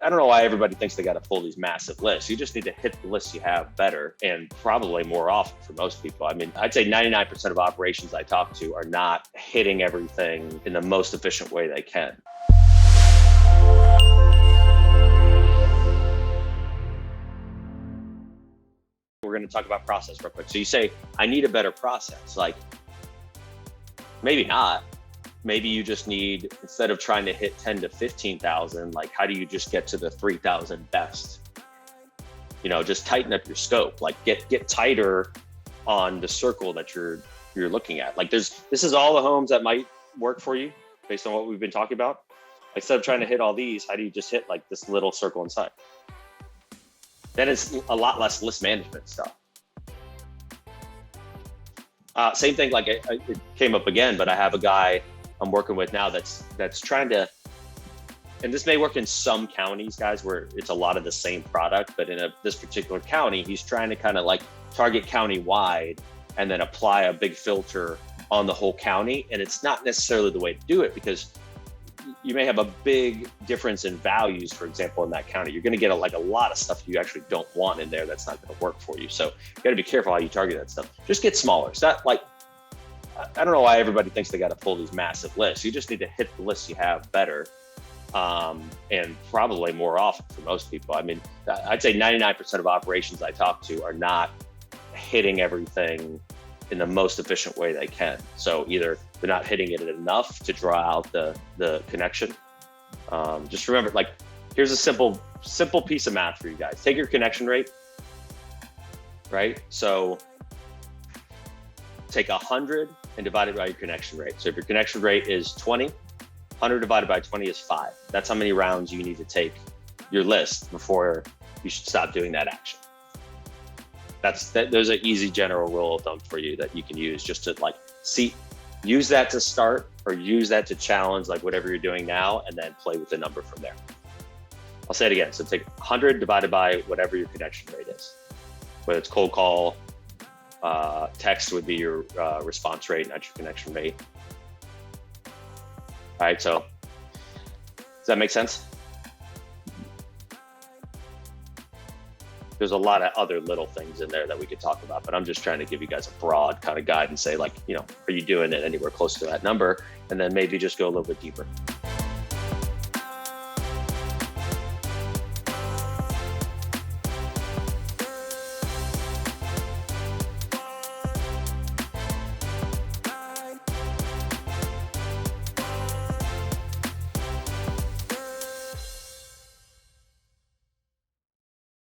I don't know why everybody thinks they got to pull these massive lists. You just need to hit the lists you have better and probably more often for most people. I mean, I'd say 99% of operations I talk to are not hitting everything in the most efficient way they can. We're going to talk about process real quick. So you say, I need a better process. Like, maybe not. Maybe you just need, instead of trying to hit 10 to 15,000, like, how do you just get to the 3,000 best? You know, just tighten up your scope, like get tighter on the circle that you're looking at. Like this is all the homes that might work for you based on what we've been talking about. Instead of trying to hit all these, how do you just hit like this little circle inside? Then it's a lot less list management stuff. Same thing, like it came up again, but I have a guy I'm working with now that's trying to, and this may work in some counties, guys, where it's a lot of the same product, but in this particular county, he's trying to kind of like target county-wide and then apply a big filter on the whole county. And it's not necessarily the way to do it, because you may have a big difference in values, for example, in that county. You're going to get a lot of stuff you actually don't want in there that's not going to work for you. So you got to be careful how you target that stuff. Just get smaller. It's not like, I don't know why everybody thinks they got to pull these massive lists. You just need to hit the lists you have better, and probably more often for most people. I mean, I'd say 99% of operations I talk to are not hitting everything in the most efficient way they can. So either they're not hitting it enough to draw out the connection. Just remember, like, here's a simple piece of math for you guys. Take your connection rate, right? So take 100 and divide it by your connection rate. So if your connection rate is 20, 100 divided by 20 is 5. That's how many rounds you need to take your list before you should stop doing that action. There's an easy general rule of thumb for you that you can use just to use that to start, or use that to challenge like whatever you're doing now, and then play with the number from there. I'll say it again. So take 100 divided by whatever your connection rate is, whether it's cold call, text would be your response rate, not your connection rate. All right, so does that make sense? There's a lot of other little things in there that we could talk about, but I'm just trying to give you guys a broad kind of guide and say, like, you know, are you doing it anywhere close to that number? And then maybe just go a little bit deeper.